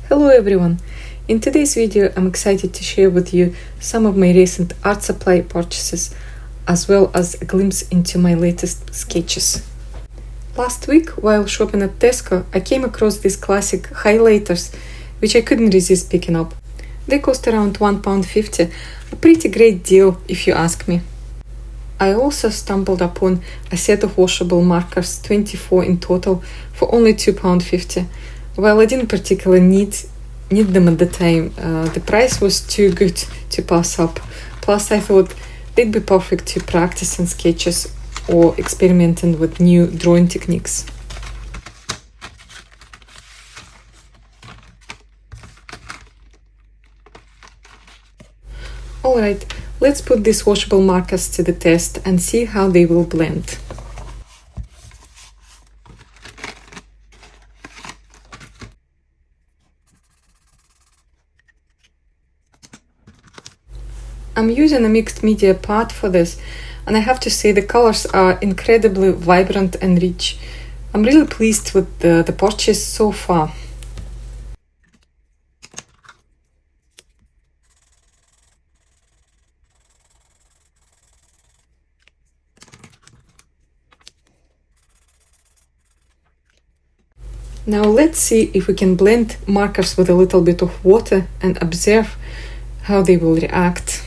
Hello everyone! In today's video I'm excited to share with you some of my recent art supply purchases as well as a glimpse into my latest sketches. Last week while shopping at Tesco I came across these classic highlighters which I couldn't resist picking up. They cost around £1.50, a pretty great deal if you ask me. I also stumbled upon a set of washable markers, 24 in total, for only £2.50. While I didn't particularly need them at the time, the price was too good to pass up. Plus I thought they'd be perfect to practice in sketches or experimenting with new drawing techniques. Alright, let's put these washable markers to the test and see how they will blend. I'm using a mixed media pot for this, and I have to say the colors are incredibly vibrant and rich. I'm really pleased with the purchase so far. Now let's see if we can blend markers with a little bit of water and observe how they will react.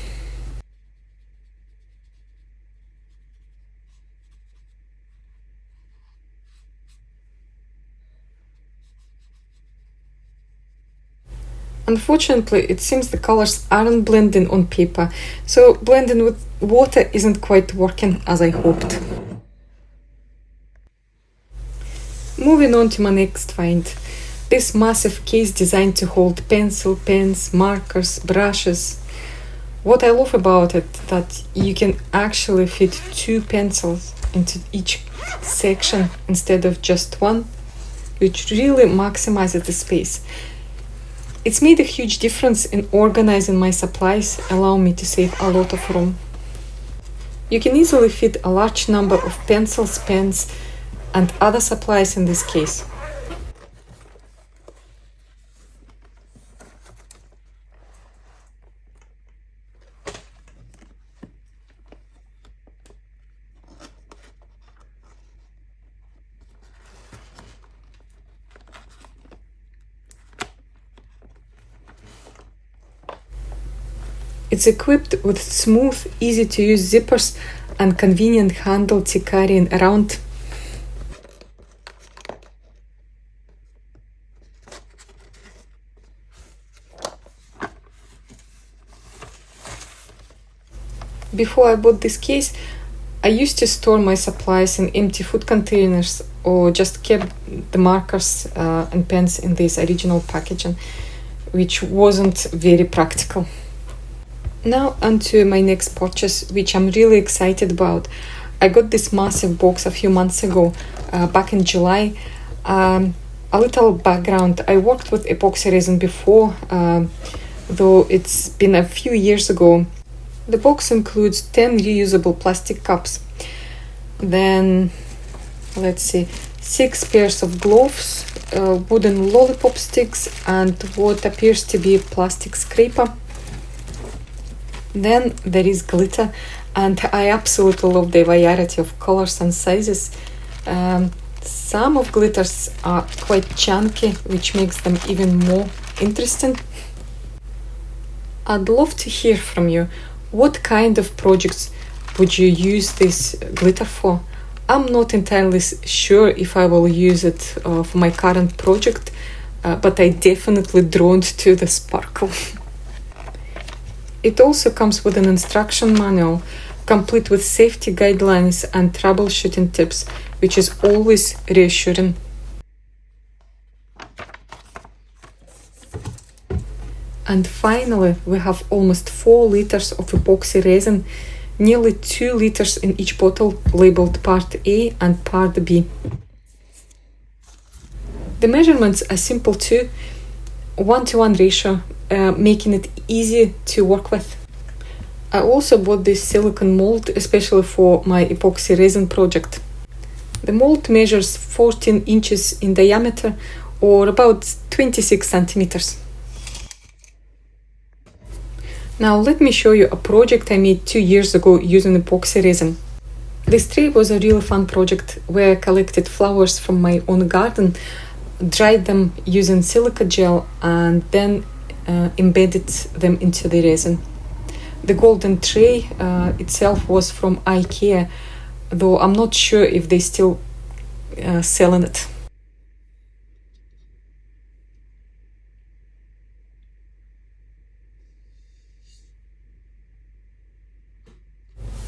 Unfortunately, it seems the colors aren't blending on paper, so blending with water isn't quite working as I hoped. Moving on to my next find. This massive case designed to hold pencil, pens, markers, brushes. What I love about it that you can actually fit 2 pencils into each section instead of just one, which really maximizes the space. It's made a huge difference in organizing my supplies, allowing me to save a lot of room. You can easily fit a large number of pencils, pens, and other supplies in this case. It's equipped with smooth, easy-to-use zippers and convenient handle to carry around. Before I bought this case, I used to store my supplies in empty food containers or just kept the markers and pens in this original packaging, which wasn't very practical. Now onto my next purchase, which I'm really excited about. I got this massive box a few months ago, back in July. A little background, I worked with epoxy resin before, though it's been a few years ago. The box includes 10 reusable plastic cups, then, let's see, 6 pairs of gloves, wooden lollipop sticks, and what appears to be a plastic scraper. Then there is glitter, and I absolutely love the variety of colors and sizes. Some of glitters are quite chunky, which makes them even more interesting. I'd love to hear from you. What kind of projects would you use this glitter for? I'm not entirely sure if I will use it for my current project, but I definitely drawn to the sparkle. It also comes with an instruction manual, complete with safety guidelines and troubleshooting tips, which is always reassuring. And finally, we have almost 4 liters of epoxy resin, nearly 2 liters in each bottle, labeled Part A and Part B. The measurements are simple too, 1:1 ratio, making it easy to work with. I also bought this silicone mold especially for my epoxy resin project. The mold measures 14 inches in diameter or about 26 centimeters. Now let me show you a project I made 2 years ago using epoxy resin. This tree was a really fun project where I collected flowers from my own garden, dried them using silica gel, and then embedded them into the resin. The golden tray itself was from IKEA, though I'm not sure if they still selling it.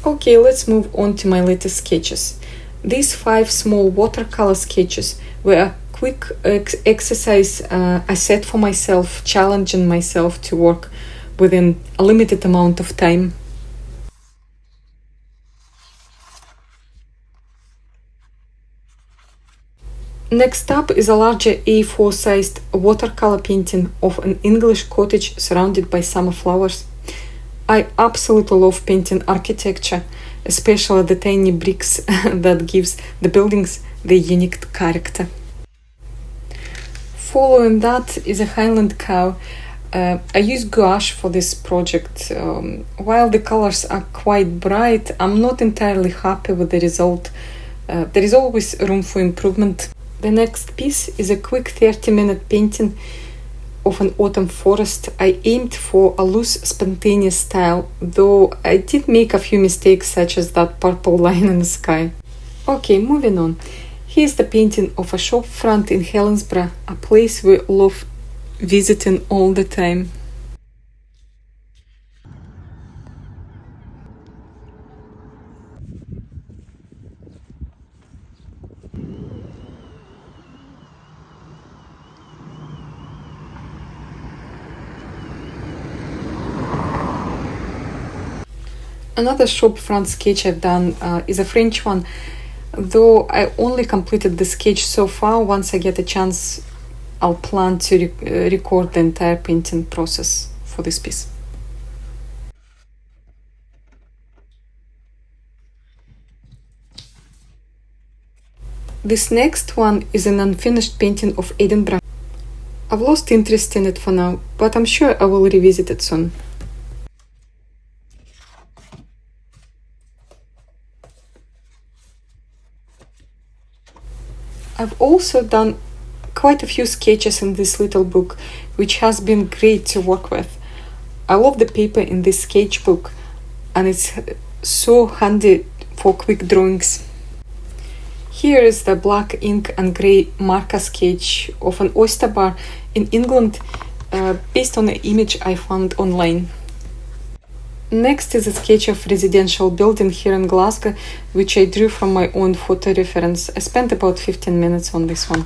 Okay, let's move on to my latest sketches. These 5 small watercolor sketches were a quick exercise I set for myself, challenging myself to work within a limited amount of time. Next up is a larger A4 sized watercolor painting of an English cottage surrounded by summer flowers. I absolutely love painting architecture, especially the tiny bricks that gives the buildings their unique character. Following that is a Highland cow. I use gouache for this project. While the colors are quite bright, I'm not entirely happy with the result. There is always room for improvement. The next piece is a quick 30-minute painting of an autumn forest. I aimed for a loose, spontaneous style, though I did make a few mistakes, such as that purple line in the sky. Okay, moving on. Here's the painting of a shop front in Helensburgh, a place we love visiting all the time. Another shop front sketch I've done is a French one, though I only completed the sketch so far. Once I get a chance, I'll plan to record the entire painting process for this piece. This next one is an unfinished painting of Edinburgh. I've lost interest in it for now, but I'm sure I will revisit it soon. I've also done quite a few sketches in this little book, which has been great to work with. I love the paper in this sketchbook, and it's so handy for quick drawings. Here is the black ink and grey marker sketch of an oyster bar in England, based on an image I found online. Next is a sketch of residential building here in Glasgow, which I drew from my own photo reference. I spent about 15 minutes on this one.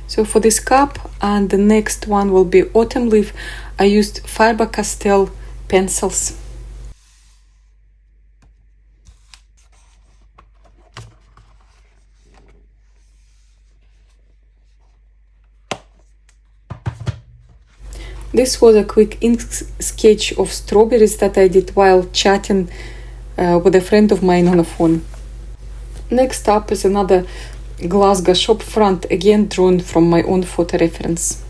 So for this cup and the next one will be autumn leaf, I used Faber-Castell pencils. This was a quick ink sketch of strawberries that I did while chatting with a friend of mine on a phone. Next up is another Glasgow shop front, again drawn from my own photo reference.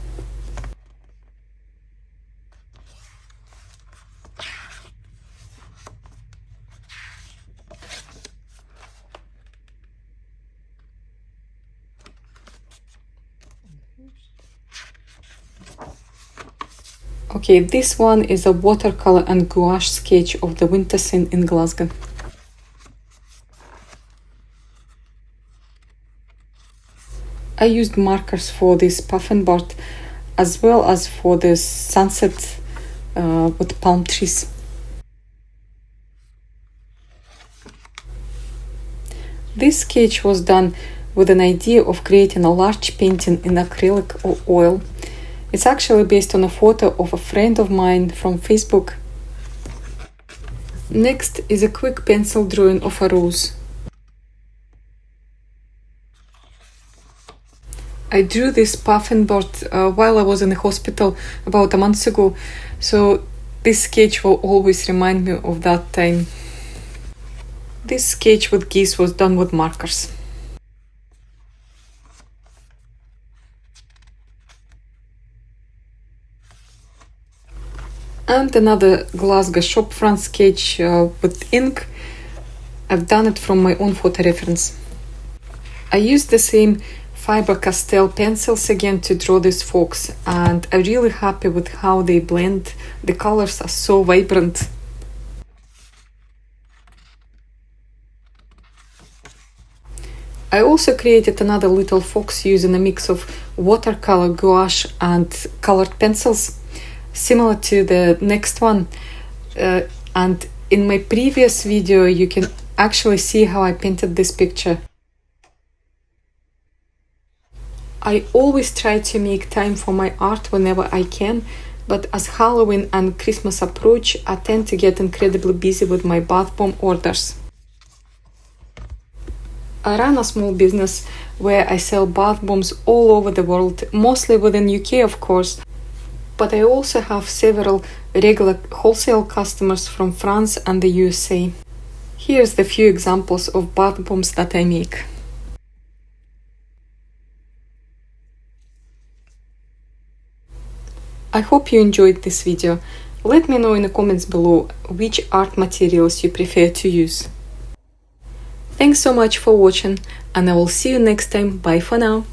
Okay, this one is a watercolor and gouache sketch of the winter scene in Glasgow. I used markers for this puffin bird as well as for the sunset with palm trees. This sketch was done with an idea of creating a large painting in acrylic or oil. It's actually based on a photo of a friend of mine from Facebook. Next is a quick pencil drawing of a rose. I drew this puffin bird while I was in the hospital about a month ago, so This sketch will always remind me of that time. This sketch with geese was done with markers. And another Glasgow shopfront sketch with ink. I've done it from my own photo reference. I used the same Faber-Castell pencils again to draw these folks, and I'm really happy with how they blend. The colors are so vibrant. I also created another little fox using a mix of watercolor, gouache and colored pencils, similar to the next one. And in my previous video you can actually see how I painted this picture. I always try to make time for my art whenever I can, but as Halloween and Christmas approach, I tend to get incredibly busy with my bath bomb orders. I run a small business where I sell bath bombs all over the world, mostly within UK of course, but I also have several regular wholesale customers from France and the USA. Here's the few examples of bath bombs that I make. I hope you enjoyed this video. Let me know in the comments below which art materials you prefer to use. Thanks so much for watching, and I will see you next time. Bye for now.